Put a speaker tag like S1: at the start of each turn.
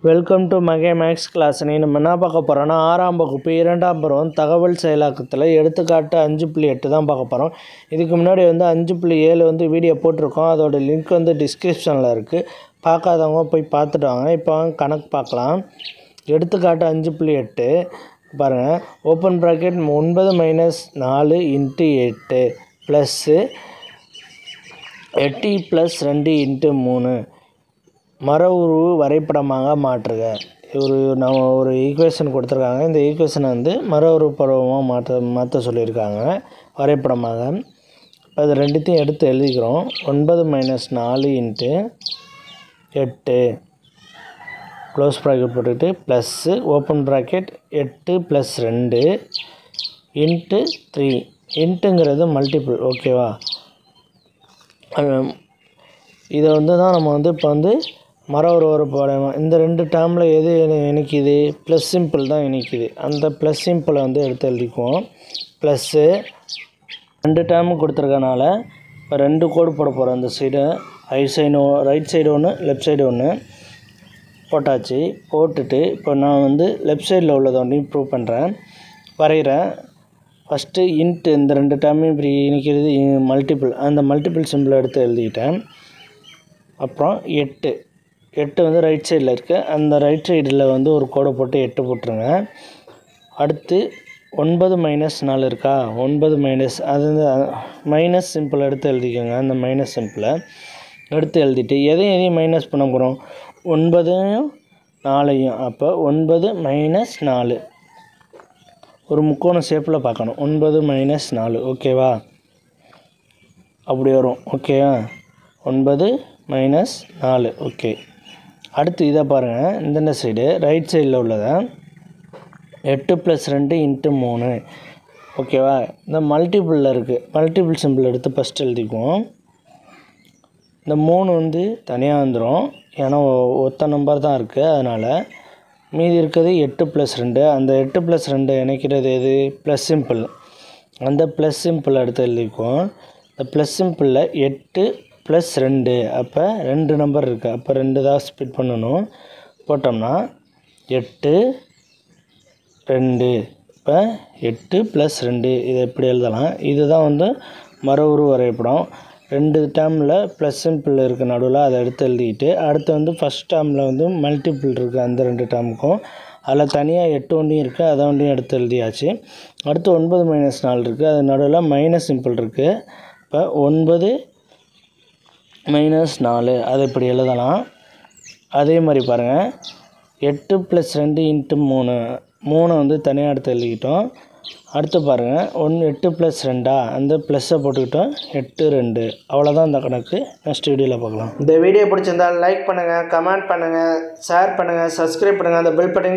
S1: Welcome to மகே maths class. நம்ம என்ன பார்க்க போகிறோன்னா 6ஆம் வகுப்பு 2ஆம் பருவம் தகவல் செயலாக்கத்தில் எடுத்துக்காட்டு 5.8 தான் பார்க்க போகிறோம். இதுக்கு முன்னாடி 5.7 வீடியோ போட்டிருக்கோம். அதோட லிங்க் டிஸ்கிரிப்ஷனில் இருக்குது. பார்க்காதவங்க போய் பார்த்துட்டு வாங்க. இப்போ கணக்கு பார்க்கலாம். எடுத்துக்காட்டு 5.8 பாருங்கள். ஓப்பன் ப்ராக்கெட் 9 - 4 × 8 ப்ளஸ்ஸு 8 + 2 × 3 மர உருவு வரைபடமாக மாற்றுக. நம்ம ஒரு ஈக்குவேஷன் கொடுத்துருக்காங்க. இந்த ஈக்குவேஷனை மர உருவு பருவமாக மாற்ற சொல்லியிருக்காங்க வரைபடமாக. இப்போ அது ரெண்டுத்தையும் எடுத்து எழுதிக்கிறோம். 9 - 4 × 8 க்ளோஸ் ப்ராக்கெட் போட்டுக்கிட்டு ப்ளஸ்ஸு ஓப்பன் ப்ராக்கெட் 8 + 2 × 3 இன்ட்டுங்கிறது மல்டிபிள். ஓகேவா? இதை தான் நம்ம இப்போ மர உருவ படம் இந்த ரெண்டு டேர்மில் எது இணைக்குது? ப்ளஸ் சிம்பிள் தான் இணைக்குது. அந்த ப்ளஸ் சிம்பிளை எடுத்து எழுதிக்குவோம். ப்ளஸ்ஸு ரெண்டு டேர்மு கொடுத்துருக்கனால இப்போ 2 கோடு போட போகிறோம். அந்த சைடு ரைட் சைடு ஒன்று, லெஃப்ட் சைடு ஒன்று போட்டாச்சு. போட்டுட்டு இப்போ நான் லெஃப்ட் சைடில் உள்ளதை ஒன்றையும் ப்ரூவ் பண்ணுறேன், வரைகிறேன். ஃபஸ்ட்டு இன்ட்டு இந்த ரெண்டு டேர்மையும் இப்படி இணைக்கிறது மல்டிபிள். அந்த மல்டிபிள் சிம்பிளை எடுத்து எழுதிக்கிட்டேன். அப்புறம் 8 ரைட் சைடில் இருக்குது. அந்த ரைட் சைடில் ஒரு கோடை போட்டு 8 போட்டுருங்க. அடுத்து 9 - 4 இருக்கா? 9 அது மைனஸ் சிம்பிள் எடுத்து எழுதிக்கோங்க. அந்த மைனஸ் சிம்பிளை எடுத்து எழுதிட்டு எதையும் மைனஸ் பண்ண போகிறோம்? 9யும் 4யும். அப்போ 9 - 4 ஒரு முக்கோண ஷேப்பில் பார்க்கணும். 9 - 4 ஓகேவா? அப்படி வரும். ஓகேவா? 9 - 4 ஓகே. அடுத்து இதை பாருங்கள். இந்த சைடு ரைட் சைடில் உள்ளதை 8 + 2 × 3 ஓகேவா? இந்த மல்டிபிளில் இருக்குது. மல்டிபிள் சிம்பிள் எடுத்து ஃபஸ்ட்டு எழுதிக்குவோம். இந்த 3 தனியாக வந்துடும், ஏன்னா ஒத்த நம்பர் தான் இருக்குது. அதனால் மீதி இருக்கிறது 8 + 2. அந்த 8 + 2 இணைக்கிறது எது? Plus symbol. அந்த ப்ளஸ் சிம்பிள் எடுத்து எழுதிக்குவோம். இந்த ப்ளஸ் சிம்பிளில் 8 + 2 அப்போ 2 நம்பர் இருக்குது. அப்போ 2 தான் ஸ்பிட் பண்ணணும். போட்டோம்னா 8 2. இப்போ 8 + 2 இதை எப்படி எழுதலாம்? இதுதான் மர உருவு வரைபடம். 2 டேர்மில் ப்ளஸ் சிம்பிள் இருக்குது நடுவில், அதை எடுத்து எழுதிக்கிட்டு அடுத்து ஃபஸ்ட் டேர்மில் மல்டிபிள் இருக்குது அந்த 2 டேர்முக்கும். அதில் தனியாக 8 ஒன்றையும் இருக்குது, அதை ஒன்றையும் எடுத்து எழுதியாச்சு. அடுத்து 9 - 4 இருக்குது, அது நடுவில் மைனஸ் சிம்பிள் இருக்குது. இப்போ 9 - 4 அதை இப்படி எழுதலாம். அதே மாதிரி பாருங்கள். 8 + 2 × 3 தனியாக எடுத்து எழுதிக்கிட்டோம். அடுத்து பாருங்கள். 8 + 2 அந்த ப்ளஸ்ஸை போட்டுக்கிட்டோம். 8 2 அவ்வளோதான் இந்த கணக்கு. நெக்ஸ்ட் வீடியோவில் பார்க்கலாம். இந்த வீடியோ பிடிச்சிருந்தால் லைக் பண்ணுங்கள், கமெண்ட் பண்ணுங்கள், ஷேர் பண்ணுங்கள், சப்ஸ்கிரைப் பண்ணுங்கள். அந்த பெல் பட்டன்